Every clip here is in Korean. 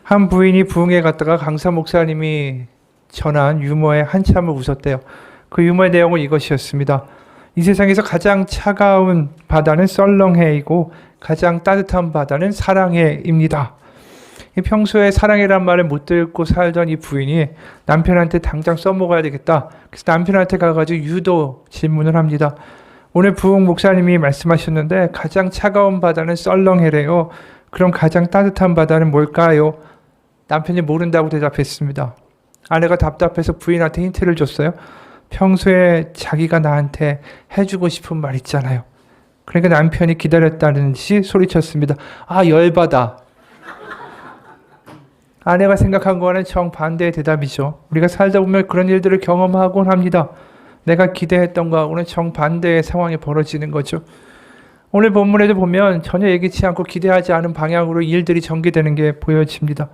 한 부인이 부흥회 갔다가 강사 목사님이 전한 유머에 한참을 웃었대요. 그 유머의 내용은 이것이었습니다. 이 세상에서 가장 차가운 바다는 썰렁해이고 가장 따뜻한 바다는 사랑해입니다. 평소에 사랑해란 말을 못 듣고 살던 이 부인이 남편한테 당장 써먹어야 되겠다. 그래서 남편한테 가가지고 유도 질문을 합니다. 오늘 부흥 목사님이 말씀하셨는데 가장 차가운 바다는 썰렁해래요. 그럼 가장 따뜻한 바다는 뭘까요? 남편이 모른다고 대답했습니다. 아내가 답답해서 부인한테 힌트를 줬어요. 평소에 자기가 나한테 해주고 싶은 말 있잖아요. 그러니까 남편이 기다렸다는 듯이 소리쳤습니다. 아, 열받아. 아내가 생각한 거와는 정반대의 대답이죠. 우리가 살다 보면 그런 일들을 경험하곤 합니다. 내가 기대했던 거하고는 정반대의 상황이 벌어지는 거죠. 오늘 본문에도 보면 전혀 예기치 않고 기대하지 않은 방향으로 일들이 전개되는 게 보여집니다.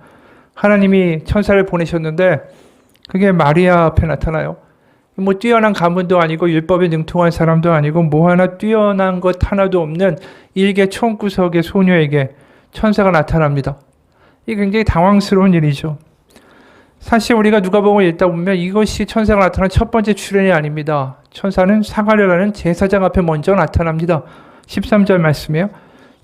하나님이 천사를 보내셨는데 그게 마리아 앞에 나타나요. 뭐 뛰어난 가문도 아니고 율법에 능통한 사람도 아니고 뭐 하나 뛰어난 것 하나도 없는 일개 총구석의 소녀에게 천사가 나타납니다. 이게 굉장히 당황스러운 일이죠. 사실 우리가 누가복음을 읽다 보면 이것이 천사가 나타난 첫 번째 출현이 아닙니다. 천사는 사가랴라는 제사장 앞에 먼저 나타납니다. 13절 말씀이에요.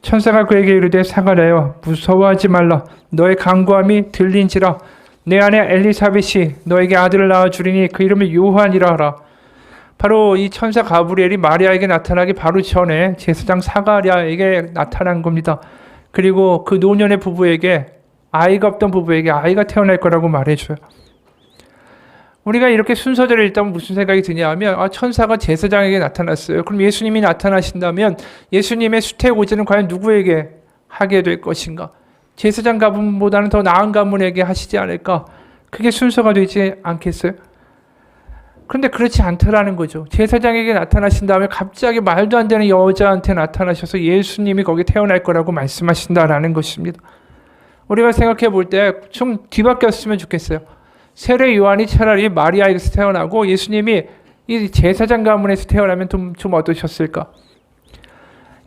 천사가 그에게 이르되 사가랴여 무서워하지 말라. 너의 간구함이 들린지라. 내 아내 엘리사벳이 너에게 아들을 낳아주리니 그 이름을 요한이라 하라. 바로 이 천사 가브리엘이 마리아에게 나타나기 바로 전에 제사장 사가랴에게 나타난 겁니다. 그리고 그 노년의 부부에게 아이가 없던 부부에게 아이가 태어날 거라고 말해줘요. 우리가 이렇게 순서대로 읽다 보면 무슨 생각이 드냐 하면 천사가 제사장에게 나타났어요. 그럼 예수님이 나타나신다면 예수님의 수태고지는 과연 누구에게 하게 될 것인가? 제사장 가문보다는 더 나은 가문에게 하시지 않을까? 그게 순서가 되지 않겠어요? 그런데 그렇지 않더라는 거죠. 제사장에게 나타나신 다음에 갑자기 말도 안 되는 여자한테 나타나셔서 예수님이 거기 태어날 거라고 말씀하신다라는 것입니다. 우리가 생각해 볼 때 좀 뒤바뀌었으면 좋겠어요. 세례 요한이 차라리 마리아에게서 태어나고 예수님이 이 제사장 가문에서 태어나면 좀 어떠셨을까?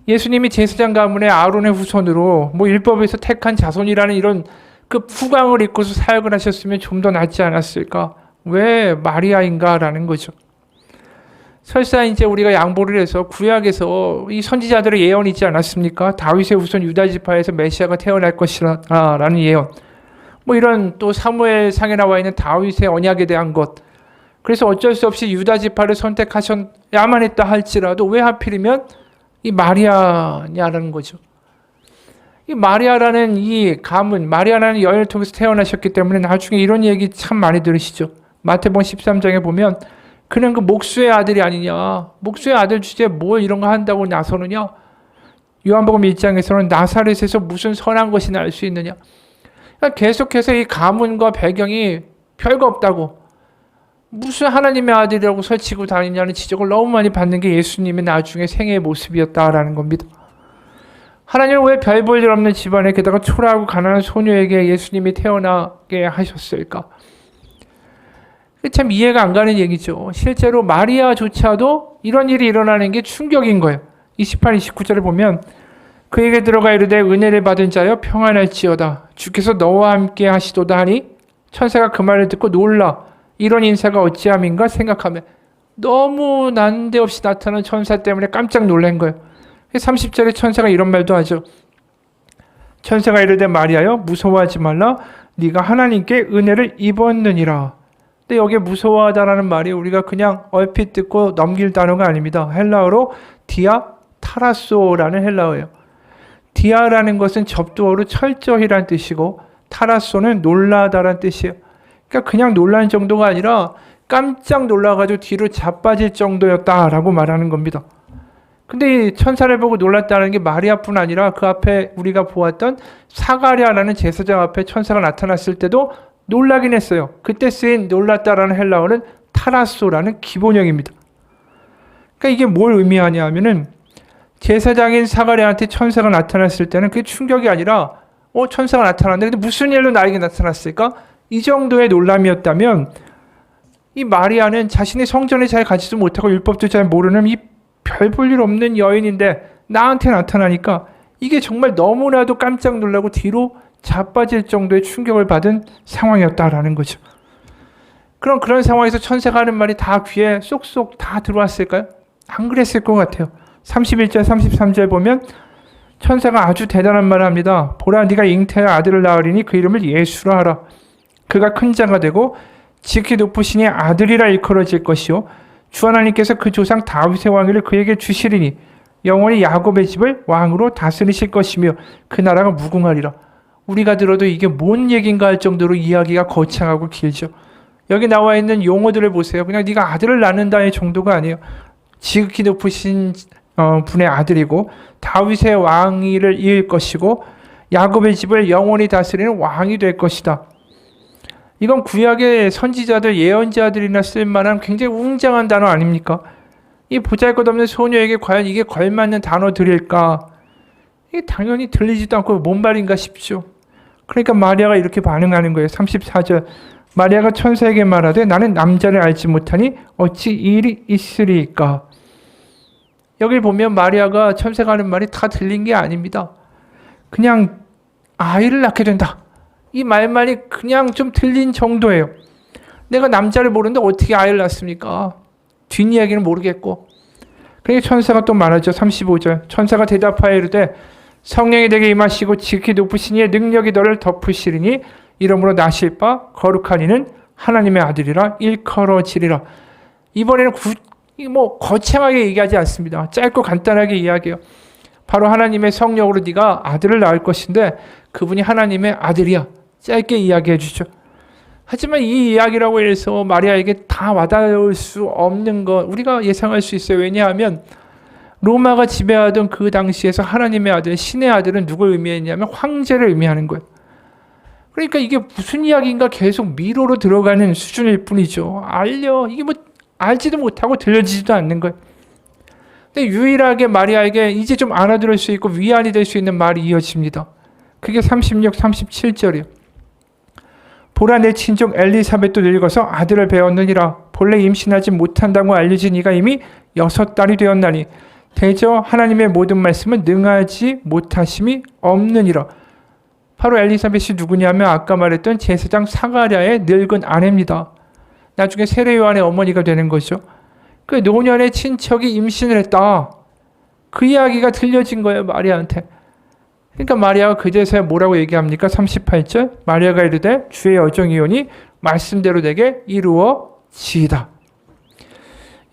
예수님이 제사장 가문의 아론의 후손으로 뭐 율법에서 택한 자손이라는 이런 그 후광을 입고서 사역을 하셨으면 좀 더 낫지 않았을까? 왜 마리아인가라는 거죠. 설사 이제 우리가 양보를 해서 구약에서 이 선지자들의 예언이 있지 않았습니까? 다윗의 후손 유다 지파에서 메시아가 태어날 것이라는 예언. 뭐 이런 또 사무엘상에 나와 있는 다윗의 언약에 대한 것. 그래서 어쩔 수 없이 유다 지파를 선택하셔야만 했다 할지라도 왜 하필이면 이 마리아냐라는 거죠. 이 마리아라는 이 가문, 마리아라는 여인을 통해서 태어나셨기 때문에 나중에 이런 얘기 참 많이 들으시죠. 마태복음 13장에 보면 그냥 그 목수의 아들이 아니냐. 목수의 아들 주제에 뭘 이런 거 한다고 나서느냐. 요한복음 1장에서는 나사렛에서 무슨 선한 것이 날 수 있느냐. 그러니까 계속해서 이 가문과 배경이 별거 없다고. 무슨 하나님의 아들이라고 설치고 다니냐는 지적을 너무 많이 받는 게 예수님의 나중에 생애의 모습이었다라는 겁니다. 하나님은 왜 별 볼 일 없는 집안에 게다가 초라하고 가난한 소녀에게 예수님이 태어나게 하셨을까? 참 이해가 안 가는 얘기죠. 실제로 마리아조차도 이런 일이 일어나는 게 충격인 거예요. 28, 29절을 보면 그에게 들어가 이르되 은혜를 받은 자여 평안할지어다. 주께서 너와 함께 하시도다 하니 천사가 그 말을 듣고 놀라 이런 인사가 어찌함인가 생각하며 너무 난데없이 나타난 천사 때문에 깜짝 놀란 거예요. 30절에 천사가 이런 말도 하죠. 천사가 이르되 마리아여 무서워하지 말라. 네가 하나님께 은혜를 입었느니라. 근데 여기에 무서워하다라는 말이 우리가 그냥 얼핏 듣고 넘길 단어가 아닙니다. 헬라어로 디아 타라소라는 헬라어예요. 디아라는 것은 접두어로 철저히란 뜻이고 타라소는 놀라다란 뜻이에요. 그러니까 그냥 놀란 정도가 아니라 깜짝 놀라가지고 뒤로 자빠질 정도였다라고 말하는 겁니다. 근데 이 천사를 보고 놀랐다는 게 마리아뿐 아니라 그 앞에 우리가 보았던 사가랴라는 제사장 앞에 천사가 나타났을 때도 놀라긴 했어요. 그때 쓰인 놀랐다라는 헬라어는 타라소라는 기본형입니다. 그러니까 이게 뭘 의미하냐 하면은 제사장인 사가랴한테 천사가 나타났을 때는 그게 충격이 아니라 천사가 나타났는데 근데 무슨 일로 나에게 나타났을까? 이 정도의 놀람이었다면 이 마리아는 자신의 성전에 잘 가지도 못하고 율법도 잘 모르는 이 별 볼 일 없는 여인인데 나한테 나타나니까 이게 정말 너무나도 깜짝 놀라고 뒤로 자빠질 정도의 충격을 받은 상황이었다라는 거죠. 그럼 그런 상황에서 천사가 하는 말이 다 귀에 쏙쏙 다 들어왔을까요? 안 그랬을 것 같아요. 31절 33절 보면 천사가 아주 대단한 말을 합니다. 보라, 네가 잉태할 아들을 낳으리니 그 이름을 예수라 하라. 그가 큰 자가 되고 지극히 높으시니 아들이라 일컬어질 것이요 주 하나님께서 그 조상 다윗의 왕위를 그에게 주시리니 영원히 야곱의 집을 왕으로 다스리실 것이며 그 나라가 무궁하리라. 우리가 들어도 이게 뭔 얘긴가 할 정도로 이야기가 거창하고 길죠. 여기 나와 있는 용어들을 보세요. 그냥 네가 아들을 낳는다의 정도가 아니에요. 지극히 높으신 분의 아들이고 다윗의 왕위를 이을 것이고 야곱의 집을 영원히 다스리는 왕이 될 것이다. 이건 구약의 선지자들, 예언자들이나 쓸만한 굉장히 웅장한 단어 아닙니까? 이 보잘것없는 소녀에게 과연 이게 걸맞는 단어들일까? 이게 당연히 들리지도 않고 뭔 말인가 싶죠. 그러니까 마리아가 이렇게 반응하는 거예요. 34절 마리아가 천사에게 말하되 나는 남자를 알지 못하니 어찌 이 일이 있으리까? 여기 보면 마리아가 천사가 하는 말이 다 들린 게 아닙니다. 그냥 아이를 낳게 된다. 이 말만이 그냥 좀 들린 정도예요. 내가 남자를 모르는데 어떻게 아이를 낳습니까? 뒷이야기는 모르겠고. 그러니까 천사가 또 말하죠. 35절 천사가 대답하여 이르되 성령이 내게 임하시고 지극히 높으신 이의 능력이 너를 덮으시리니 이러므로 나실 바 거룩한 이는 하나님의 아들이라 일컬어지리라. 이번에는 거창하게 얘기하지 않습니다. 짧고 간단하게 이야기해요. 바로 하나님의 성령으로 네가 아들을 낳을 것인데 그분이 하나님의 아들이야. 짧게 이야기해 주죠. 하지만 이 이야기라고 해서 마리아에게 다 와닿을 수 없는 것 우리가 예상할 수 있어요. 왜냐하면 로마가 지배하던 그 당시에서 하나님의 아들, 신의 아들은 누굴 의미했냐면 황제를 의미하는 거예요. 그러니까 이게 무슨 이야기인가 계속 미로로 들어가는 수준일 뿐이죠. 이게 알지도 못하고 들려지지도 않는 거예요. 근데 유일하게 마리아에게 이제 좀 알아들을 수 있고 위안이 될 수 있는 말이 이어집니다. 그게 36, 37절이에요. 보라, 내 친족 엘리사벳도 늙어서 아들을 배웠느니라. 본래 임신하지 못한다고 알려진 이가 이미 6달이 되었나니 대저 하나님의 모든 말씀은 능하지 못하심이 없느니라. 바로 엘리사벳이 누구냐면 아까 말했던 제사장 사가랴의 늙은 아내입니다. 나중에 세례 요한의 어머니가 되는 거죠. 그 노년의 친척이 임신을 했다. 그 이야기가 들려진 거예요, 마리아한테. 그러니까 마리아가 그제서야 뭐라고 얘기합니까? 38절 마리아가 이르되 주의 여정이오니 말씀대로 되게 이루어지이다.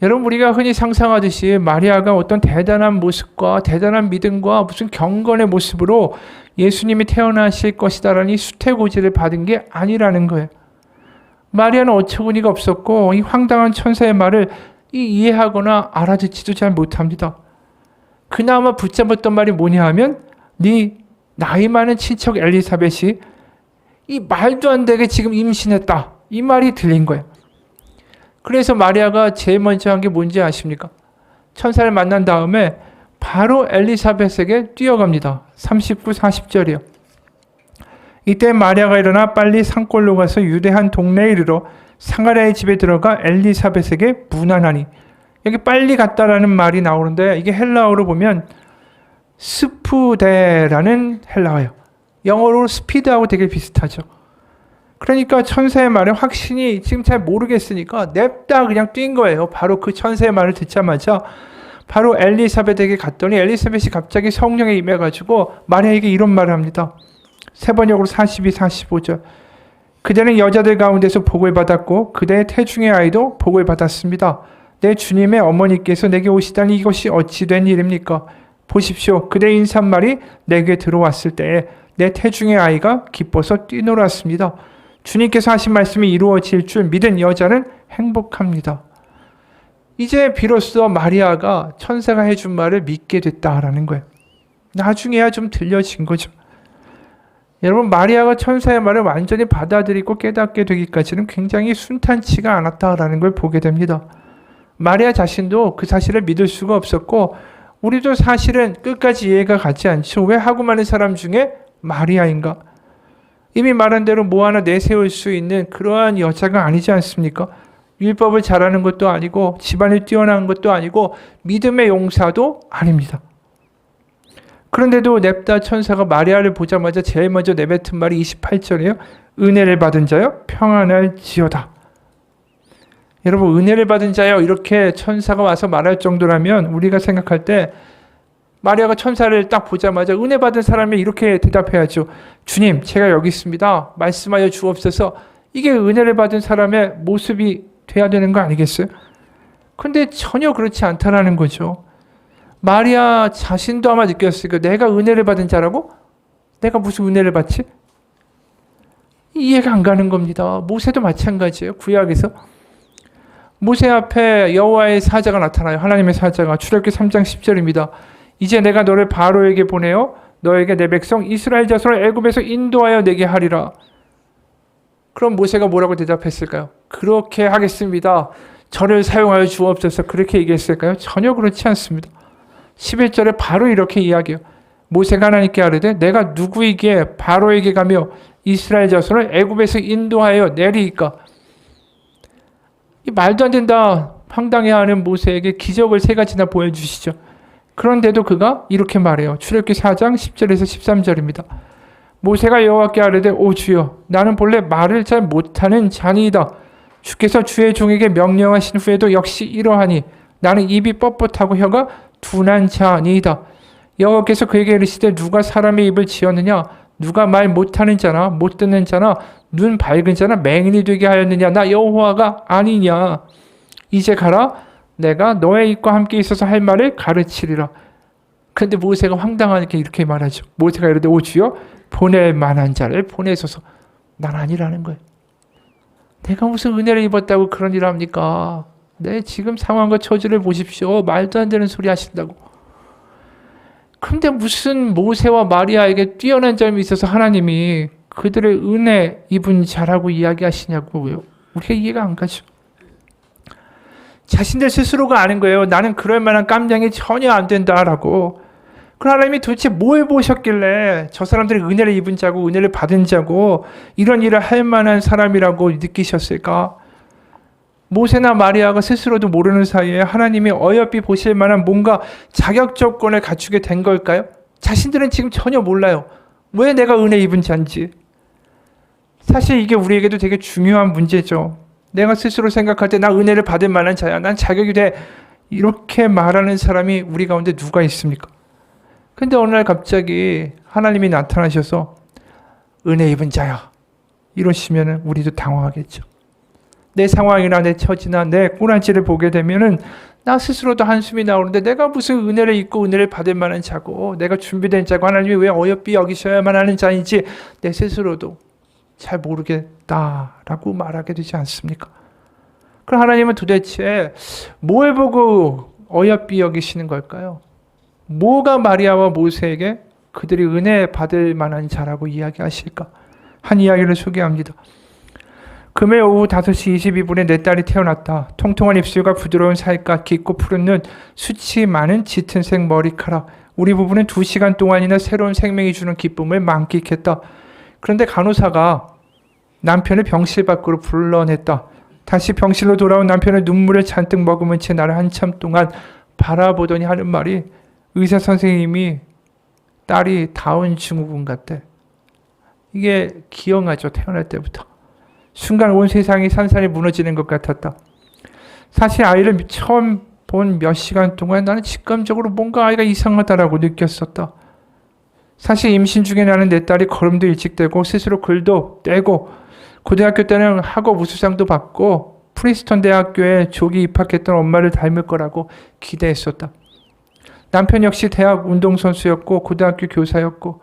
여러분 우리가 흔히 상상하듯이 마리아가 어떤 대단한 모습과 대단한 믿음과 무슨 경건의 모습으로 예수님이 태어나실 것이다라는 수태고지를 받은 게 아니라는 거예요. 마리아는 어처구니가 없었고 이 황당한 천사의 말을 이해하거나 알아듣지도 잘 못합니다. 그나마 붙잡았던 말이 뭐냐 하면 네 나이 많은 친척 엘리사벳이 이 말도 안 되게 지금 임신했다. 이 말이 들린 거예요. 그래서 마리아가 제일 먼저 한 게 뭔지 아십니까? 천사를 만난 다음에 바로 엘리사벳에게 뛰어갑니다. 39, 40절이요. 이때 마리아가 일어나 빨리 산골로 가서 유대 한 동네에 이르러 상하랴의 집에 들어가 엘리사벳에게 문안하니. 여기 빨리 갔다라는 말이 나오는데 이게 헬라어로 보면 스푸데라는 헬라어예요. 영어로 스피드하고 되게 비슷하죠. 그러니까 천사의 말에 확신이 지금 잘 모르겠으니까 냅다 그냥 뛴 거예요. 바로 그 천사의 말을 듣자마자 바로 엘리사벳에게 갔더니 엘리사벳이 갑자기 성령에 임해가지고 마리아에게 이런 말을 합니다. 세번역으로 42, 45절 그대는 여자들 가운데서 복을 받았고 그대의 태중의 아이도 복을 받았습니다. 내 주님의 어머니께서 내게 오시다니 이것이 어찌 된 일입니까? 보십시오. 그대의 인사말이 내게 들어왔을 때에 내 태중의 아이가 기뻐서 뛰놀았습니다. 주님께서 하신 말씀이 이루어질 줄 믿은 여자는 행복합니다. 이제 비로소 마리아가 천사가 해준 말을 믿게 됐다라는 거예요. 나중에야 좀 들려진 거죠. 여러분 마리아가 천사의 말을 완전히 받아들이고 깨닫게 되기까지는 굉장히 순탄치가 않았다라는 걸 보게 됩니다. 마리아 자신도 그 사실을 믿을 수가 없었고 우리도 사실은 끝까지 이해가 가지 않죠. 왜 하고 많은 사람 중에 마리아인가? 이미 말한 대로 뭐 하나 내세울 수 있는 그러한 여자가 아니지 않습니까? 율법을 잘하는 것도 아니고 집안이 뛰어난 것도 아니고 믿음의 용사도 아닙니다. 그런데도 냅다 천사가 마리아를 보자마자 제일 먼저 내뱉은 말이 28절이에요. 은혜를 받은 자여 평안할지어다. 여러분, 은혜를 받은 자여 이렇게 천사가 와서 말할 정도라면 우리가 생각할 때 마리아가 천사를 딱 보자마자 은혜 받은 사람이 이렇게 대답해야죠. 주님, 제가 여기 있습니다. 말씀하여 주옵소서. 이게 은혜를 받은 사람의 모습이 돼야 되는 거 아니겠어요? 근데 전혀 그렇지 않다라는 거죠. 마리아 자신도 아마 느꼈을 거예요. 내가 은혜를 받은 자라고? 내가 무슨 은혜를 받지? 이해가 안 가는 겁니다. 모세도 마찬가지예요. 구약에서 모세 앞에 여호와의 사자가 나타나요. 하나님의 사자가. 출애굽기 3장 10절입니다. 이제 내가 너를 바로에게 보내어 너에게 내 백성 이스라엘 자손을 애굽에서 인도하여 내게 하리라. 그럼 모세가 뭐라고 대답했을까요? 그렇게 하겠습니다. 저를 사용하여 주옵소서. 그렇게 얘기했을까요? 전혀 그렇지 않습니다. 11절에 바로 이렇게 이야기해요. 모세가 하나님께 아뢰되 내가 누구에게 바로에게 가며 이스라엘 자손을 애굽에서 인도하여 내리이까. 이 말도 안 된다 황당해하는 모세에게 기적을 3가지나 보여주시죠. 그런데도 그가 이렇게 말해요. 출애굽기 4장 10절에서 13절입니다. 모세가 여호와께 아뢰되 오 주여 나는 본래 말을 잘 못하는 자니이다. 주께서 주의 종에게 명령하신 후에도 역시 이러하니 나는 입이 뻣뻣하고 혀가 둔한 자니이다. 여호와께서 그에게 이르시되 누가 사람의 입을 지었느냐 누가 말 못하는 자나 못 듣는 자나 눈 밝은 자나 맹인이 되게 하였느냐 나 여호와가 아니냐. 이제 가라 내가 너의 입과 함께 있어서 할 말을 가르치리라. 근데 모세가 황당하게 이렇게 말하죠. 모세가 이르되 오 주여 보낼 만한 자를 보내소서. 난 아니라는 거예요. 내가 무슨 은혜를 입었다고 그런 일을 합니까? 내 지금 상황과 처지를 보십시오. 말도 안 되는 소리 하신다고. 근데 무슨 모세와 마리아에게 뛰어난 점이 있어서 하나님이 그들의 은혜 입은 자라고 이야기하시냐고요. 우리가 이해가 안 가죠. 자신들 스스로가 아는 거예요. 나는 그럴 만한 깜냥이 전혀 안 된다라고. 그 하나님이 도대체 뭘 보셨길래 저 사람들이 은혜를 입은 자고 은혜를 받은 자고 이런 일을 할 만한 사람이라고 느끼셨을까? 모세나 마리아가 스스로도 모르는 사이에 하나님이 어여삐 보실 만한 뭔가 자격 조건을 갖추게 된 걸까요? 자신들은 지금 전혀 몰라요. 왜 내가 은혜 입은 자인지. 사실 이게 우리에게도 되게 중요한 문제죠. 내가 스스로 생각할 때 나 은혜를 받을 만한 자야. 난 자격이 돼. 이렇게 말하는 사람이 우리 가운데 누가 있습니까? 근데 어느 날 갑자기 하나님이 나타나셔서 은혜 입은 자야. 이러시면 우리도 당황하겠죠. 내 상황이나 내 처지나 내 꼬라지를 보게 되면은 나 스스로도 한숨이 나오는데 내가 무슨 은혜를 입고 은혜를 받을 만한 자고 내가 준비된 자고 하나님이 왜 어여삐 여기셔야만 하는 자인지 내 스스로도 잘 모르겠다라고 말하게 되지 않습니까? 그럼 하나님은 도대체 뭘 보고 어여삐 여기시는 걸까요? 뭐가 마리아와 모세에게 그들이 은혜 받을 만한 자라고 이야기하실까? 한 이야기를 소개합니다. 금요일 오후 5시 22분에 내 딸이 태어났다. 통통한 입술과 부드러운 살갗, 깊고 푸른 눈, 수치 많은 짙은 색 머리카락. 우리 부부는 2시간 동안이나 새로운 생명이 주는 기쁨을 만끽했다. 그런데 간호사가 남편을 병실 밖으로 불러냈다. 다시 병실로 돌아온 남편은 눈물을 잔뜩 머금은 채 나를 한참 동안 바라보더니 하는 말이 의사 선생님이 딸이 다운 증후군 같대. 이게 기억나죠? 태어날 때부터. 순간 온 세상이 산산이 무너지는 것 같았다. 사실 아이를 처음 본 몇 시간 동안 나는 직감적으로 뭔가 아이가 이상하다라고 느꼈었다. 사실 임신 중에 나는 내 딸이 걸음도 일찍 떼고 스스로 글도 떼고 고등학교 때는 학업 우수상도 받고 프린스턴 대학교에 조기 입학했던 엄마를 닮을 거라고 기대했었다. 남편 역시 대학 운동선수였고 고등학교 교사였고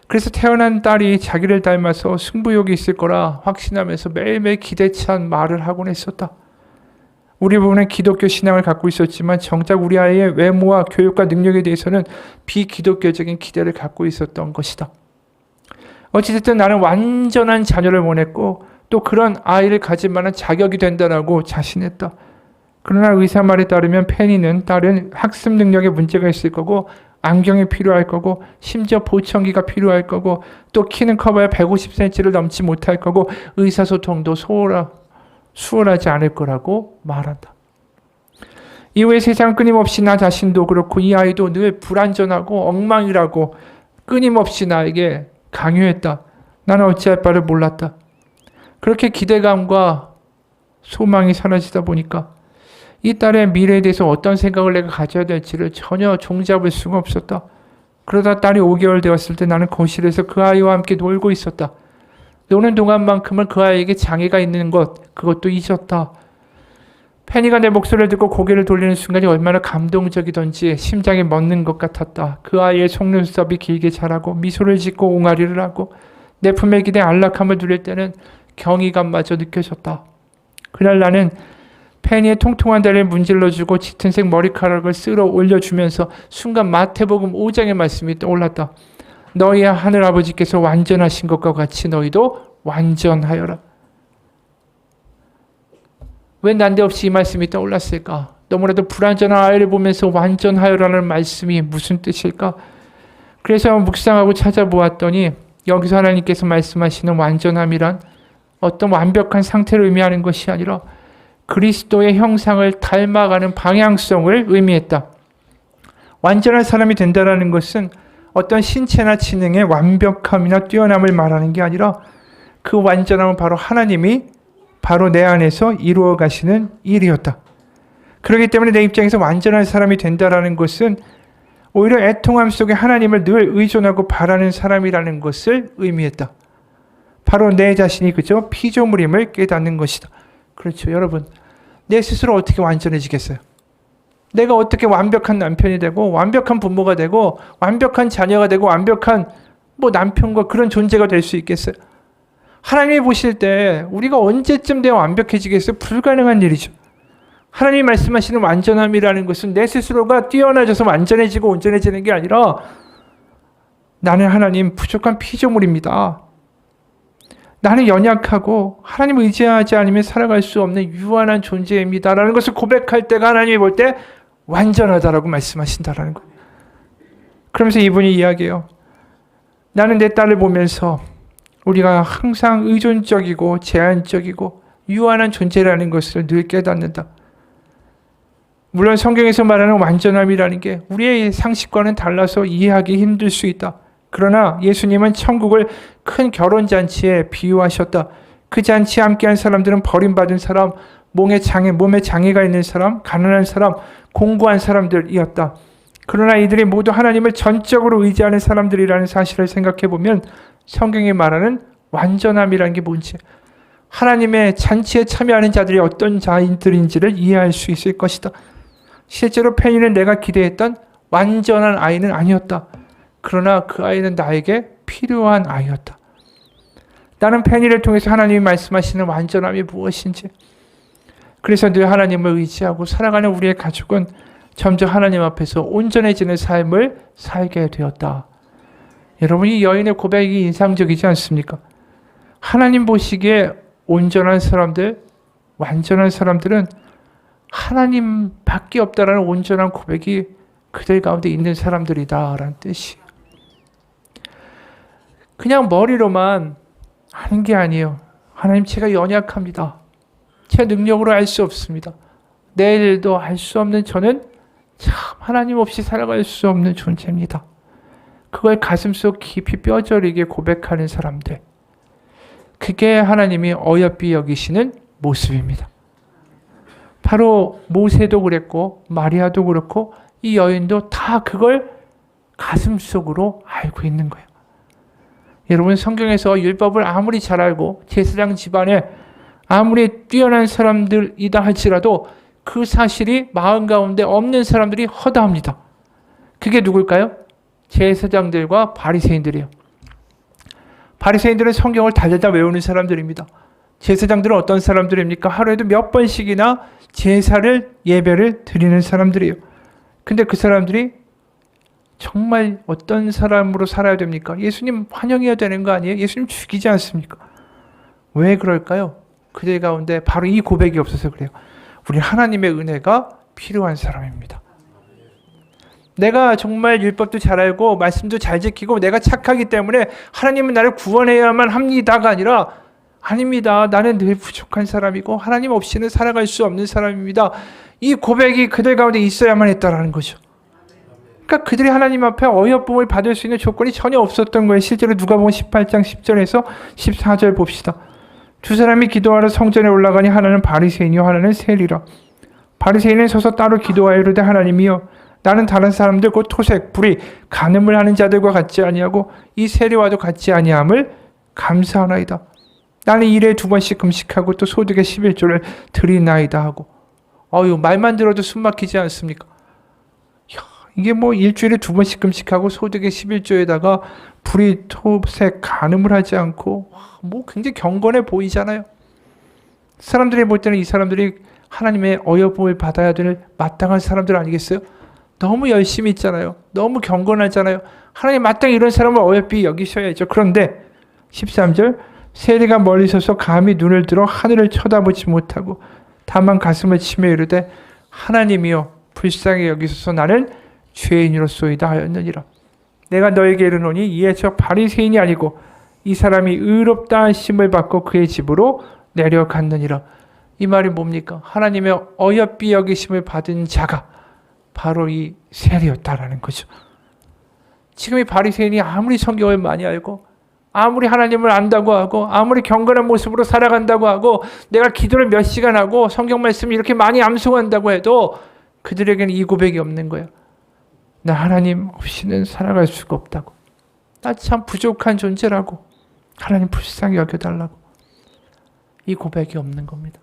그래서 태어난 딸이 자기를 닮아서 승부욕이 있을 거라 확신하면서 매일매일 기대찬 말을 하곤 했었다. 우리 부부는 기독교 신앙을 갖고 있었지만 정작 우리 아이의 외모와 교육과 능력에 대해서는 비기독교적인 기대를 갖고 있었던 것이다. 어찌됐든 나는 완전한 자녀를 원했고 또 그런 아이를 가질 만한 자격이 된다라고 자신했다. 그러나 의사 말에 따르면 페니는 딸은 학습 능력에 문제가 있을 거고 안경이 필요할 거고 심지어 보청기가 필요할 거고 또 키는 커봐야 150cm를 넘지 못할 거고 의사소통도 수월하지 않을 거라고 말한다. 이후에 세상 끊임없이 나 자신도 그렇고 이 아이도 늘 불완전하고 엉망이라고 끊임없이 나에게 강요했다. 나는 어찌할 바를 몰랐다. 그렇게 기대감과 소망이 사라지다 보니까 이 딸의 미래에 대해서 어떤 생각을 내가 가져야 될지를 전혀 종잡을 수가 없었다. 그러다 딸이 5개월 되었을 때 나는 거실에서 그 아이와 함께 놀고 있었다. 노는 동안만큼은 그 아이에게 장애가 있는 것, 그것도 잊었다. 페니가 내 목소리를 듣고 고개를 돌리는 순간이 얼마나 감동적이던지 심장이 멎는 것 같았다. 그 아이의 속눈썹이 길게 자라고 미소를 짓고 옹알이를 하고 내 품에 기대 안락함을 누릴 때는 경이감마저 느껴졌다. 그날 나는 페니의 통통한 다리를 문질러주고 짙은색 머리카락을 쓸어 올려주면서 순간 마태복음 5장의 말씀이 떠올랐다. 너희 하늘아버지께서 완전하신 것과 같이 너희도 완전하여라. 왜 난데없이 이 말씀이 떠올랐을까? 너무나도 불완전한 아이를 보면서 완전하여라는 말씀이 무슨 뜻일까? 그래서 묵상하고 찾아보았더니 여기서 하나님께서 말씀하시는 완전함이란 어떤 완벽한 상태를 의미하는 것이 아니라 그리스도의 형상을 닮아가는 방향성을 의미했다. 완전한 사람이 된다는 것은 어떤 신체나 지능의 완벽함이나 뛰어남을 말하는 게 아니라 그 완전함은 바로 하나님이 바로 내 안에서 이루어 가시는 일이었다. 그렇기 때문에 내 입장에서 완전한 사람이 된다는 것은 오히려 애통함 속에 하나님을 늘 의존하고 바라는 사람이라는 것을 의미했다. 바로 내 자신이 그저 피조물임을 깨닫는 것이다. 그렇죠, 여러분. 내 스스로 어떻게 완전해지겠어요? 내가 어떻게 완벽한 남편이 되고 완벽한 부모가 되고 완벽한 자녀가 되고 완벽한 남편과 그런 존재가 될 수 있겠어요? 하나님이 보실 때 우리가 언제쯤 되어 완벽해지겠어요? 불가능한 일이죠. 하나님이 말씀하시는 완전함이라는 것은 내 스스로가 뛰어나져서 완전해지고 온전해지는 게 아니라 나는 하나님 부족한 피조물입니다. 나는 연약하고 하나님 의지하지 않으면 살아갈 수 없는 유한한 존재입니다. 라는 것을 고백할 때가 하나님이 볼 때 완전하다라고 말씀하신다라는 거예요. 그러면서 이분이 이야기해요. 나는 내 딸을 보면서 우리가 항상 의존적이고 제한적이고 유한한 존재라는 것을 늘 깨닫는다. 물론 성경에서 말하는 완전함이라는 게 우리의 상식과는 달라서 이해하기 힘들 수 있다. 그러나 예수님은 천국을 큰 결혼잔치에 비유하셨다. 그 잔치에 함께한 사람들은 버림받은 사람, 몸에 장애가 있는 사람, 가난한 사람, 공고한 사람들이었다. 그러나 이들이 모두 하나님을 전적으로 의지하는 사람들이라는 사실을 생각해 보면 성경이 말하는 완전함이라는 게 뭔지, 하나님의 잔치에 참여하는 자들이 어떤 자인들인지를 이해할 수 있을 것이다. 실제로 페니는 내가 기대했던 완전한 아이는 아니었다. 그러나 그 아이는 나에게 필요한 아이였다. 나는 페니를 통해서 하나님이 말씀하시는 완전함이 무엇인지, 그래서 늘 하나님을 의지하고 살아가는 우리의 가족은 점점 하나님 앞에서 온전해지는 삶을 살게 되었다. 여러분, 이 여인의 고백이 인상적이지 않습니까? 하나님 보시기에 온전한 사람들, 완전한 사람들은 하나님밖에 없다라는 온전한 고백이 그들 가운데 있는 사람들이다라는 뜻이에요. 그냥 머리로만 하는 게 아니에요. 하나님, 제가 연약합니다. 제 능력으로 알 수 없습니다. 내일도 알 수 없는 저는 참 하나님 없이 살아갈 수 없는 존재입니다. 그걸 가슴속 깊이 뼈저리게 고백하는 사람들, 그게 하나님이 어여삐 여기시는 모습입니다. 바로 모세도 그랬고 마리아도 그렇고 이 여인도 다 그걸 가슴속으로 알고 있는 거예요. 여러분, 성경에서 율법을 아무리 잘 알고 제사장 집안에 아무리 뛰어난 사람들이다 할지라도 그 사실이 마음 가운데 없는 사람들이 허다합니다. 그게 누굴까요? 제사장들과 바리새인들이에요. 바리새인들은 성경을 달달달 외우는 사람들입니다. 제사장들은 어떤 사람들입니까? 하루에도 몇 번씩이나 제사를, 예배를 드리는 사람들이에요. 근데 그 사람들이 정말 어떤 사람으로 살아야 됩니까? 예수님 환영해야 되는 거 아니에요? 예수님 죽이지 않습니까? 왜 그럴까요? 그들 가운데 바로 이 고백이 없어서 그래요. 우리 하나님의 은혜가 필요한 사람입니다. 내가 정말 율법도 잘 알고 말씀도 잘 지키고 내가 착하기 때문에 하나님은 나를 구원해야만 합니다가 아니라 아닙니다. 나는 늘 부족한 사람이고 하나님 없이는 살아갈 수 없는 사람입니다. 이 고백이 그들 가운데 있어야만 했다라는 거죠. 그러니까 그들이 하나님 앞에 어여쁨을 받을 수 있는 조건이 전혀 없었던 거예요. 실제로 누가복음 18장 10절에서 14절 봅시다. 두 사람이 기도하러 성전에 올라가니 하나는 바리새인이요 하나는 세리라. 바리새인은 서서 따로 기도하여 이르되 하나님이여 나는 다른 사람들 곧 토색, 불의, 간음을 하는 자들과 같지 아니하고 이 세리와도 같지 아니함을 감사하나이다. 나는 일에 2번씩 금식하고 또 소득의 11조를 드리나이다 하고. 말만 들어도 숨 막히지 않습니까? 이게 뭐 일주일에 2번씩 금식하고 소득의 11조에다가 불의, 토색, 간음을 하지 않고 뭐 굉장히 경건해 보이잖아요. 사람들이 볼 때는 이 사람들이 하나님의 어여쁨을 받아야 될 마땅한 사람들 아니겠어요? 너무 열심히 있잖아요. 너무 경건하잖아요. 하나님 마땅히 이런 사람을 어여삐 여기셔야죠. 그런데 13절 세리가 멀리 서서 감히 눈을 들어 하늘을 쳐다보지 못하고 다만 가슴을 치며 이르되 하나님이여 불쌍히 여기소서 나는 죄인으로소이다 하였느니라. 내가 너에게 이르노니 이에 저 바리새인이 아니고 이 사람이 의롭다 하심을 받고 그의 집으로 내려갔느니라. 이 말이 뭡니까? 하나님의 어여삐 여기심을 받은 자가 바로 이 세리였다라는 거죠. 지금 이 바리새인이 아무리 성경을 많이 알고 아무리 하나님을 안다고 하고 아무리 경건한 모습으로 살아간다고 하고 내가 기도를 몇 시간 하고 성경 말씀을 이렇게 많이 암송한다고 해도 그들에게는 이 고백이 없는 거예요. 나 하나님 없이는 살아갈 수가 없다고. 나 참 부족한 존재라고. 하나님 불쌍히 여겨달라고. 이 고백이 없는 겁니다.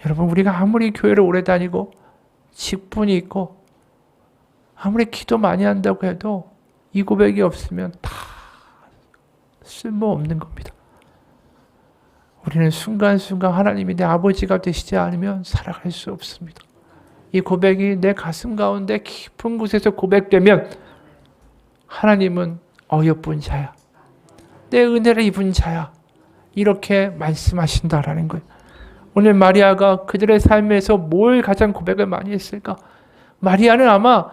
여러분 우리가 아무리 교회를 오래 다니고 직분이 있고 아무리 기도 많이 한다고 해도 이 고백이 없으면 다 쓸모없는 겁니다. 우리는 순간순간 하나님이 내 아버지가 되시지 않으면 살아갈 수 없습니다. 이 고백이 내 가슴 가운데 깊은 곳에서 고백되면 하나님은 어여쁜 자야. 내 은혜를 입은 자야. 이렇게 말씀하신다라는 거예요. 오늘 마리아가 그들의 삶에서 뭘 가장 고백을 많이 했을까? 마리아는 아마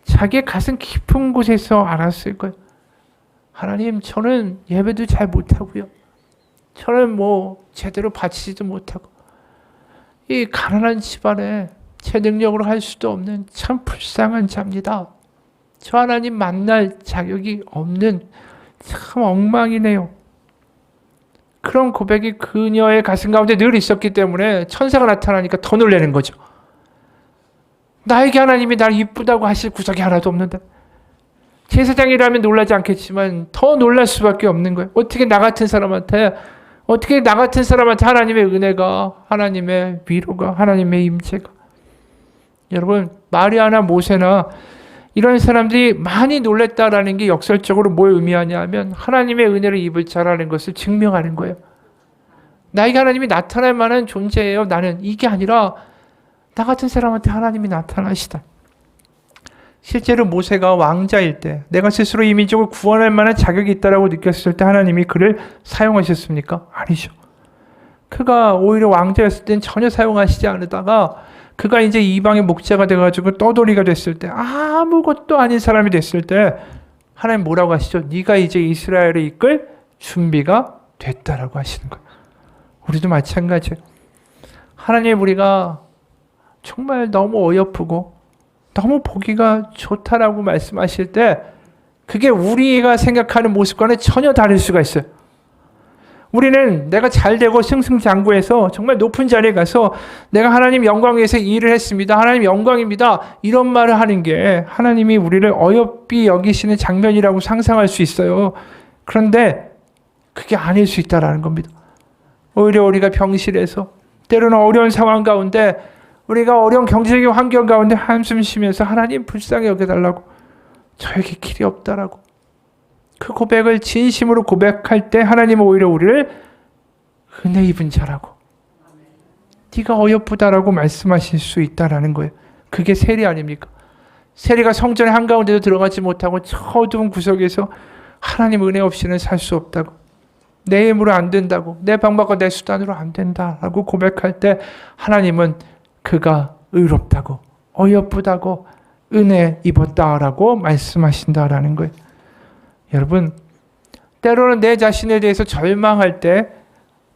자기의 가슴 깊은 곳에서 알았을 거예요. 하나님, 저는 예배도 잘 못하고요. 저는 뭐 제대로 바치지도 못하고 이 가난한 집안에 제 능력으로 할 수도 없는 참 불쌍한 자입니다. 저 하나님 만날 자격이 없는 참 엉망이네요. 그런 고백이 그녀의 가슴 가운데 늘 있었기 때문에 천사가 나타나니까 더 놀라는 거죠. 나에게 하나님이 날 이쁘다고 하실 구석이 하나도 없는데. 제사장이라면 놀라지 않겠지만 더 놀랄 수밖에 없는 거예요. 어떻게 나 같은 사람한테 하나님의 은혜가, 하나님의 위로가, 하나님의 임재가. 여러분, 마리아나 모세나 이런 사람들이 많이 놀랬다라는 게 역설적으로 뭘 의미하냐 하면 하나님의 은혜를 입을 자라는 것을 증명하는 거예요. 나에게 하나님이 나타날 만한 존재예요. 나는 이게 아니라 나 같은 사람한테 하나님이 나타나시다. 실제로 모세가 왕자일 때 내가 스스로 이 민족을 구원할 만한 자격이 있다라고 느꼈을 때 하나님이 그를 사용하셨습니까? 아니죠. 그가 오히려 왕자였을 땐 전혀 사용하시지 않으다가 그가 이제 이방의 목자가 돼가지고 떠돌이가 됐을 때 아무것도 아닌 사람이 됐을 때 하나님 뭐라고 하시죠? 네가 이제 이스라엘을 이끌 준비가 됐다라고 하시는 거예요. 우리도 마찬가지예요. 하나님 우리가 정말 너무 어여쁘고 너무 보기가 좋다라고 말씀하실 때 그게 우리가 생각하는 모습과는 전혀 다를 수가 있어요. 우리는 내가 잘 되고 승승장구해서 정말 높은 자리에 가서 내가 하나님 영광 위해서 일을 했습니다. 하나님 영광입니다. 이런 말을 하는 게 하나님이 우리를 어여삐 여기시는 장면이라고 상상할 수 있어요. 그런데 그게 아닐 수 있다라는 겁니다. 오히려 우리가 병실에서 때로는 어려운 상황 가운데 우리가 어려운 경제적인 환경 가운데 한숨 쉬면서 하나님 불쌍히 여겨달라고 저에게 길이 없다라고 그 고백을 진심으로 고백할 때 하나님은 오히려 우리를 은혜 입은 자라고 네가 어여쁘다라고 말씀하실 수 있다라는 거예요. 그게 세리 아닙니까? 세리가 성전의 한가운데도 들어가지 못하고 저 어두운 구석에서 하나님 은혜 없이는 살 수 없다고 내 힘으로 안 된다고 내 방법과 내 수단으로 안 된다라고 고백할 때 하나님은 그가 의롭다고 어여쁘다고 은혜 입었다라고 말씀하신다라는 거예요. 여러분, 때로는 내 자신에 대해서 절망할 때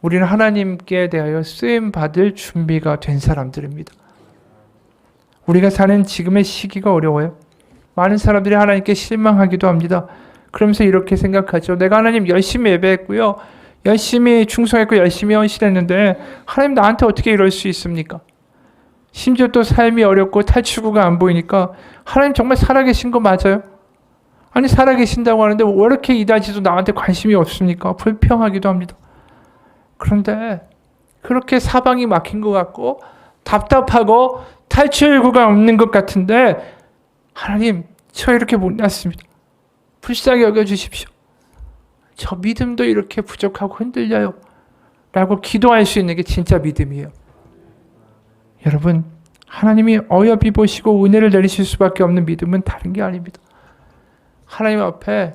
우리는 하나님께 대하여 쓰임받을 준비가 된 사람들입니다. 우리가 사는 지금의 시기가 어려워요. 많은 사람들이 하나님께 실망하기도 합니다. 그러면서 이렇게 생각하죠. 내가 하나님 열심히 예배했고요. 열심히 충성했고 열심히 헌신했는데 하나님 나한테 어떻게 이럴 수 있습니까? 심지어 또 삶이 어렵고 탈출구가 안 보이니까 하나님 정말 살아계신 거 맞아요? 아니 살아계신다고 하는데 왜 이렇게 이다지도 나한테 관심이 없습니까? 불평하기도 합니다. 그런데 그렇게 사방이 막힌 것 같고 답답하고 탈출구가 없는 것 같은데 하나님 저 이렇게 못났습니다. 불쌍히 여겨주십시오. 저 믿음도 이렇게 부족하고 흔들려요. 라고 기도할 수 있는 게 진짜 믿음이에요. 여러분 하나님이 어여비 보시고 은혜를 내리실 수밖에 없는 믿음은 다른 게 아닙니다. 하나님 앞에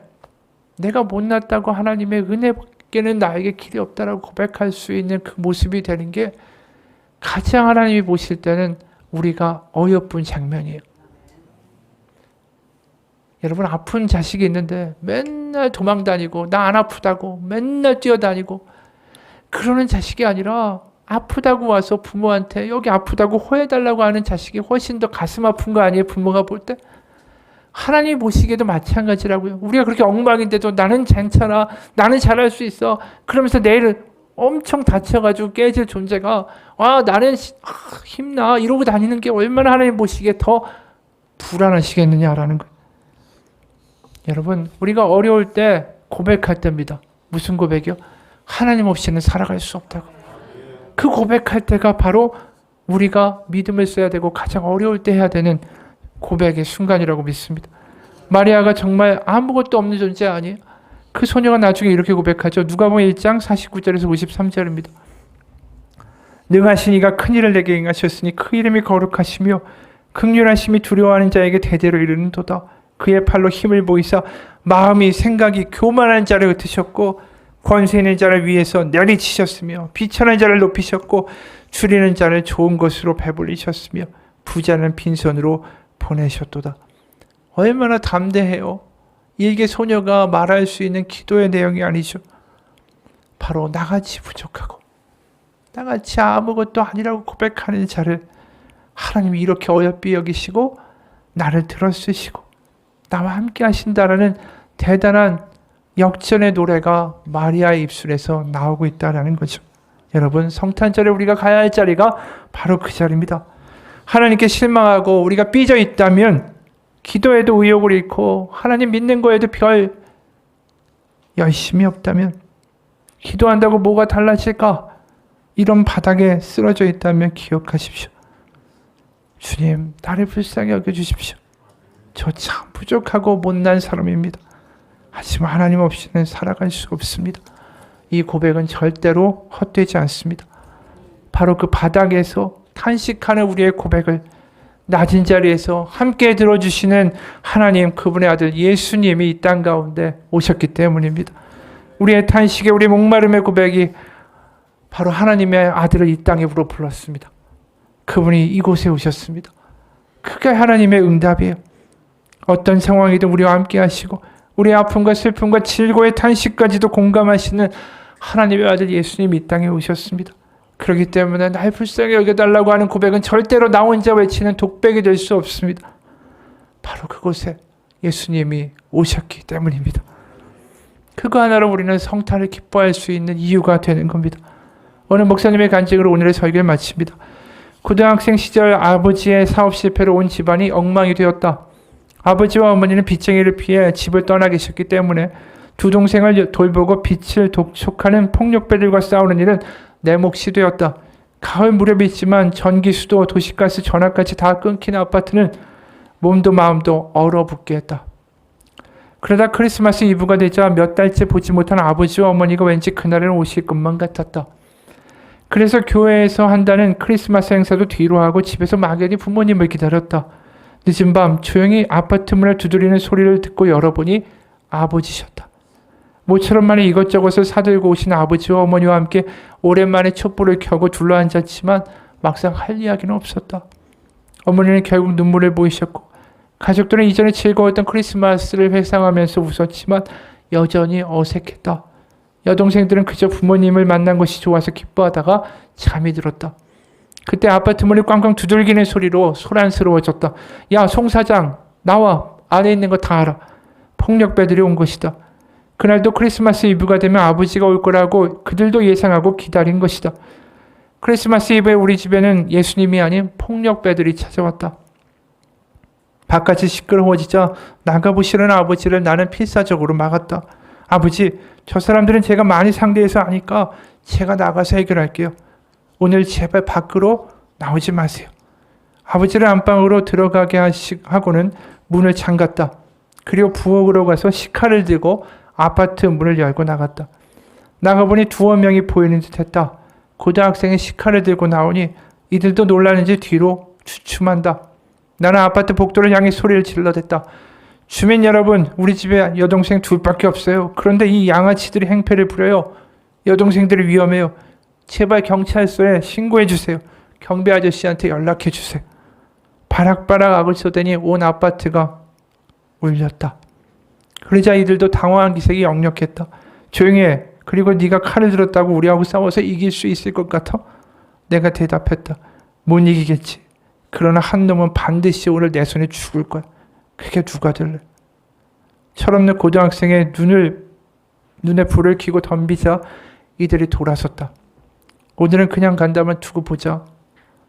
내가 못났다고 하나님의 은혜밖에는 나에게 길이 없다라고 고백할 수 있는 그 모습이 되는 게 가장 하나님이 보실 때는 우리가 어여쁜 장면이에요. 여러분 아픈 자식이 있는데 맨날 도망다니고 나 안 아프다고 맨날 뛰어다니고 그러는 자식이 아니라 아프다고 와서 부모한테 여기 아프다고 호해달라고 하는 자식이 훨씬 더 가슴 아픈 거 아니에요? 부모가 볼 때? 하나님 보시기에도 마찬가지라고요. 우리가 그렇게 엉망인데도 나는 괜찮아. 나는 잘할 수 있어. 그러면서 내일 엄청 다쳐가지고 깨질 존재가 나는 힘나 이러고 다니는 게 얼마나 하나님 보시기에 더 불안하시겠느냐라는 거예요. 여러분 우리가 어려울 때 고백할 때입니다. 무슨 고백이요? 하나님 없이는 살아갈 수 없다고. 그 고백할 때가 바로 우리가 믿음을 써야 되고 가장 어려울 때 해야 되는 고백의 순간이라고 믿습니다. 마리아가 정말 아무것도 없는 존재 아니에요. 그 소녀가 나중에 이렇게 고백하죠. 누가복음 1장 49절에서 53절입니다. 능하신 이가 큰 일을 내게 행하셨으니 그 이름이 거룩하시며 긍휼하심이 두려워하는 자에게 대대로 이르는도다. 그의 팔로 힘을 보이사 마음이 생각이 교만한 자를 흩으셨고 권세 있는 자를 위해서 내리치셨으며 비천한 자를 높이셨고 줄이는 자를 좋은 것으로 배불리셨으며 부자는 빈손으로 보내셨도다. 얼마나 담대해요. 이게 소녀가 말할 수 있는 기도의 내용이 아니죠. 바로 나같이 부족하고 나같이 아무것도 아니라고 고백하는 자를 하나님이 이렇게 어여삐 여기시고 나를 들어쓰시고 나와 함께 하신다라는 대단한 역전의 노래가 마리아의 입술에서 나오고 있다는 거죠. 여러분 성탄절에 우리가 가야 할 자리가 바로 그 자리입니다. 하나님께 실망하고 우리가 삐져 있다면 기도에도 의욕을 잃고 하나님 믿는 거에도 별 열심이 없다면 기도한다고 뭐가 달라질까? 이런 바닥에 쓰러져 있다면 기억하십시오. 주님 나를 불쌍히 여겨주십시오. 저 참 부족하고 못난 사람입니다. 하지만 하나님 없이는 살아갈 수 없습니다. 이 고백은 절대로 헛되지 않습니다. 바로 그 바닥에서 탄식하는 우리의 고백을 낮은 자리에서 함께 들어주시는 하나님 그분의 아들 예수님이 이 땅 가운데 오셨기 때문입니다. 우리의 탄식에 우리의 목마름의 고백이 바로 하나님의 아들을 이 땅에 불렀습니다. 그분이 이곳에 오셨습니다. 그게 하나님의 응답이에요. 어떤 상황이든 우리와 함께 하시고 우리의 아픔과 슬픔과 질고의 탄식까지도 공감하시는 하나님의 아들 예수님이 이 땅에 오셨습니다. 그렇기 때문에 날 불쌍히 여겨달라고 하는 고백은 절대로 나 혼자 외치는 독백이 될 수 없습니다. 바로 그곳에 예수님이 오셨기 때문입니다. 그거 하나로 우리는 성탄을 기뻐할 수 있는 이유가 되는 겁니다. 오늘 목사님의 간증으로 오늘의 설교를 마칩니다. 고등학생 시절 아버지의 사업 실패로 온 집안이 엉망이 되었다. 아버지와 어머니는 빚쟁이를 피해 집을 떠나 계셨기 때문에 두 동생을 돌보고 빚을 독촉하는 폭력배들과 싸우는 일은 내 몫이 되었다. 가을 무렵이지만 전기수도 도시가스 전화까지 다 끊긴 아파트는 몸도 마음도 얼어붙게 했다. 그러다 크리스마스 이브가 되자 몇 달째 보지 못한 아버지와 어머니가 왠지 그날은 오실 것만 같았다. 그래서 교회에서 한다는 크리스마스 행사도 뒤로 하고 집에서 막연히 부모님을 기다렸다. 늦은 밤 조용히 아파트 문을 두드리는 소리를 듣고 열어보니 아버지셨다. 모처럼 만에 이것저것을 사들고 오신 아버지와 어머니와 함께 오랜만에 촛불을 켜고 둘러앉았지만 막상 할 이야기는 없었다. 어머니는 결국 눈물을 보이셨고 가족들은 이전에 즐거웠던 크리스마스를 회상하면서 웃었지만 여전히 어색했다. 여동생들은 그저 부모님을 만난 것이 좋아서 기뻐하다가 잠이 들었다. 그때 아파트 문이 꽝꽝 두들기는 소리로 소란스러워졌다. 야, 송 사장, 나와. 안에 있는 거 다 알아. 폭력배들이 온 것이다. 그날도 크리스마스 이브가 되면 아버지가 올 거라고 그들도 예상하고 기다린 것이다. 크리스마스 이브에 우리 집에는 예수님이 아닌 폭력배들이 찾아왔다. 바깥이 시끄러워지자 나가보시려는 아버지를 나는 필사적으로 막았다. 아버지, 저 사람들은 제가 많이 상대해서 아니까 제가 나가서 해결할게요. 오늘 제발 밖으로 나오지 마세요. 아버지를 안방으로 들어가게 하고는 문을 잠갔다. 그리고 부엌으로 가서 식칼을 들고 아파트 문을 열고 나갔다. 나가보니 두어 명이 보이는 듯 했다. 고등학생이 식칼을 들고 나오니 이들도 놀라는지 뒤로 주춤한다. 나는 아파트 복도를 향해 소리를 질러댔다. 주민 여러분, 우리 집에 여동생 둘밖에 없어요. 그런데 이 양아치들이 행패를 부려요. 여동생들이 위험해요. 제발 경찰서에 신고해 주세요. 경비 아저씨한테 연락해 주세요. 바락바락 악을 쏘더니 온 아파트가 울렸다. 그러자 이들도 당황한 기색이 역력했다. 조용히 해. 그리고 네가 칼을 들었다고 우리하고 싸워서 이길 수 있을 것 같아? 내가 대답했다. 못 이기겠지. 그러나 한 놈은 반드시 오늘 내 손에 죽을 거야. 그게 누가 될래? 철없는 고등학생의 눈에 불을 켜고 덤비자 이들이 돌아섰다. 오늘은 그냥 간다면 두고 보자.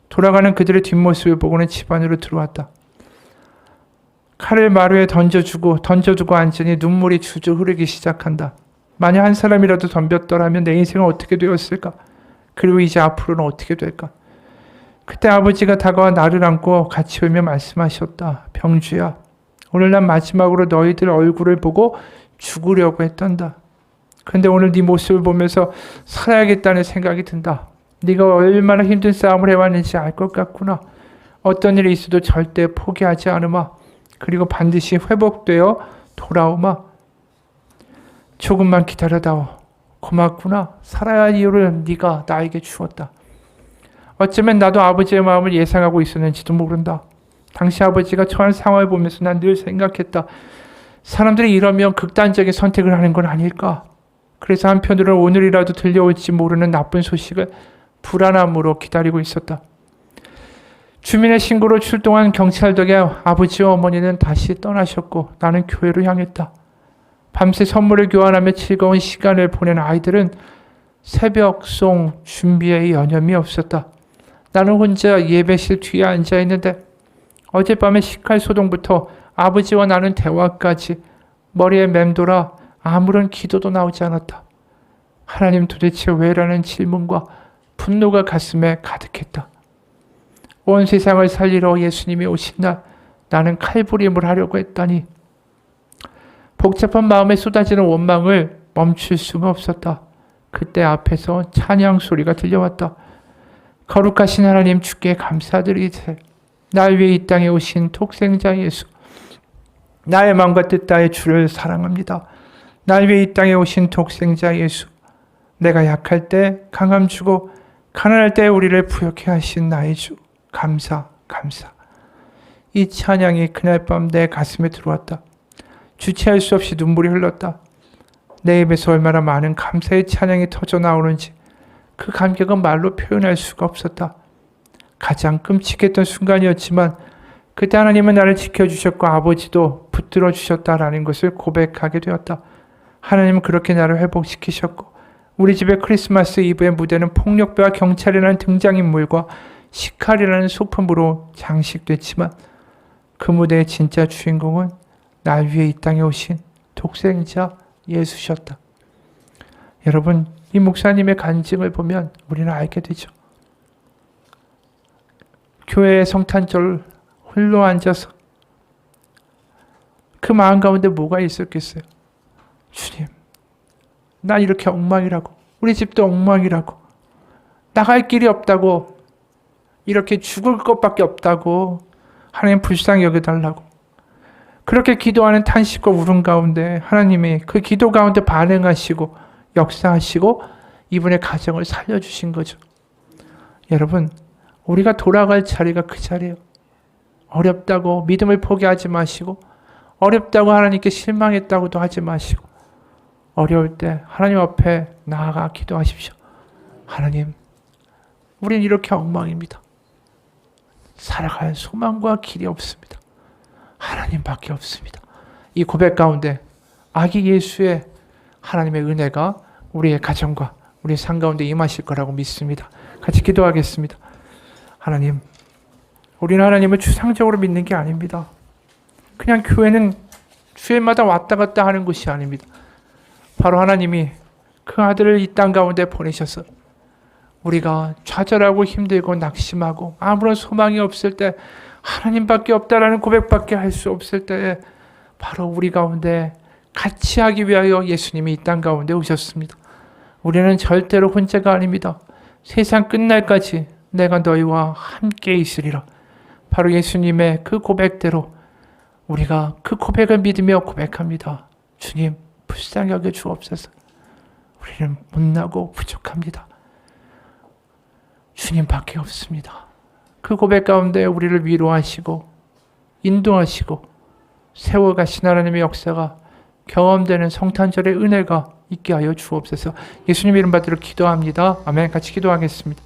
돌아가는 그들의 뒷모습을 보고는 집 안으로 들어왔다. 칼을 마루에 던져두고 앉으니 눈물이 줄줄 흐르기 시작한다. 만약 한 사람이라도 덤볐더라면 내 인생은 어떻게 되었을까? 그리고 이제 앞으로는 어떻게 될까? 그때 아버지가 다가와 나를 안고 같이 울며 말씀하셨다. 병주야, 오늘 난 마지막으로 너희들 얼굴을 보고 죽으려고 했단다. 근데 오늘 네 모습을 보면서 살아야겠다는 생각이 든다. 네가 얼마나 힘든 싸움을 해왔는지 알 것 같구나. 어떤 일이 있어도 절대 포기하지 않으마. 그리고 반드시 회복되어 돌아오마. 조금만 기다려다오. 고맙구나. 살아야 할 이유를 네가 나에게 주었다. 어쩌면 나도 아버지의 마음을 예상하고 있었는지도 모른다. 당시 아버지가 처한 상황을 보면서 난 늘 생각했다. 사람들이 이러면 극단적인 선택을 하는 건 아닐까? 그래서 한편으로는 오늘이라도 들려올지 모르는 나쁜 소식을 불안함으로 기다리고 있었다. 주민의 신고로 출동한 경찰 덕에 아버지와 어머니는 다시 떠나셨고 나는 교회로 향했다. 밤새 선물을 교환하며 즐거운 시간을 보낸 아이들은 새벽송 준비에 여념이 없었다. 나는 혼자 예배실 뒤에 앉아 있는데 어젯밤에 식칼 소동부터 아버지와 나눈 대화까지 머리에 맴돌아 아무런 기도도 나오지 않았다. 하나님 도대체 왜라는 질문과 분노가 가슴에 가득했다. 온 세상을 살리러 예수님이 오신 날 나는 칼부림을 하려고 했다니 복잡한 마음에 쏟아지는 원망을 멈출 수가 없었다. 그때 앞에서 찬양 소리가 들려왔다. 거룩하신 하나님 주께 감사드리세. 날 위해 이 땅에 오신 독생자 예수. 나의 마음과 뜻 다해 주를 사랑합니다. 날 위해 이 땅에 오신 독생자 예수. 내가 약할 때 강함 주고 가난할 때 우리를 부욕해 하신 나의 주. 감사. 이 찬양이 그날 밤 내 가슴에 들어왔다. 주체할 수 없이 눈물이 흘렀다. 내 입에서 얼마나 많은 감사의 찬양이 터져 나오는지 그 감격은 말로 표현할 수가 없었다. 가장 끔찍했던 순간이었지만 그때 하나님은 나를 지켜주셨고 아버지도 붙들어 주셨다라는 것을 고백하게 되었다. 하나님은 그렇게 나를 회복시키셨고 우리 집의 크리스마스 이브의 무대는 폭력배와 경찰이라는 등장인물과 식칼이라는 소품으로 장식됐지만 그 무대의 진짜 주인공은 날 위해 이 땅에 오신 독생자 예수셨다. 여러분, 이 목사님의 간증을 보면 우리는 알게 되죠. 교회의 성탄절 홀로 앉아서 그 마음 가운데 뭐가 있었겠어요? 주님, 난 이렇게 엉망이라고, 우리 집도 엉망이라고, 나갈 길이 없다고, 이렇게 죽을 것밖에 없다고 하나님 불쌍히 여겨달라고 그렇게 기도하는 탄식과 울음 가운데 하나님이 그 기도 가운데 반응하시고 역사하시고 이분의 가정을 살려주신 거죠. 여러분, 우리가 돌아갈 자리가 그 자리예요. 어렵다고 믿음을 포기하지 마시고 어렵다고 하나님께 실망했다고도 하지 마시고 어려울 때 하나님 앞에 나아가 기도하십시오. 하나님, 우린 이렇게 엉망입니다. 살아갈 소망과 길이 없습니다. 하나님밖에 없습니다. 이 고백 가운데 아기 예수의 하나님의 은혜가 우리의 가정과 우리의 삶 가운데 임하실 거라고 믿습니다. 같이 기도하겠습니다. 하나님, 우리는 하나님을 추상적으로 믿는 게 아닙니다. 그냥 교회는 주일마다 왔다 갔다 하는 것이 아닙니다. 바로 하나님이 그 아들을 이 땅 가운데 보내셔서 우리가 좌절하고 힘들고 낙심하고 아무런 소망이 없을 때, 하나님밖에 없다라는 고백밖에 할 수 없을 때에 바로 우리 가운데 같이 하기 위하여 예수님이 이 땅 가운데 오셨습니다. 우리는 절대로 혼자가 아닙니다. 세상 끝날까지 내가 너희와 함께 있으리라. 바로 예수님의 그 고백대로 우리가 그 고백을 믿으며 고백합니다. 주님, 불쌍히 여겨 주옵소서. 우리는 못나고 부족합니다. 주님밖에 없습니다. 그 고백 가운데 우리를 위로하시고 인도하시고 세워가신 하나님의 역사가 경험되는 성탄절의 은혜가 있게 하여 주옵소서. 예수님 이름 받들어 기도합니다. 아멘. 같이 기도하겠습니다.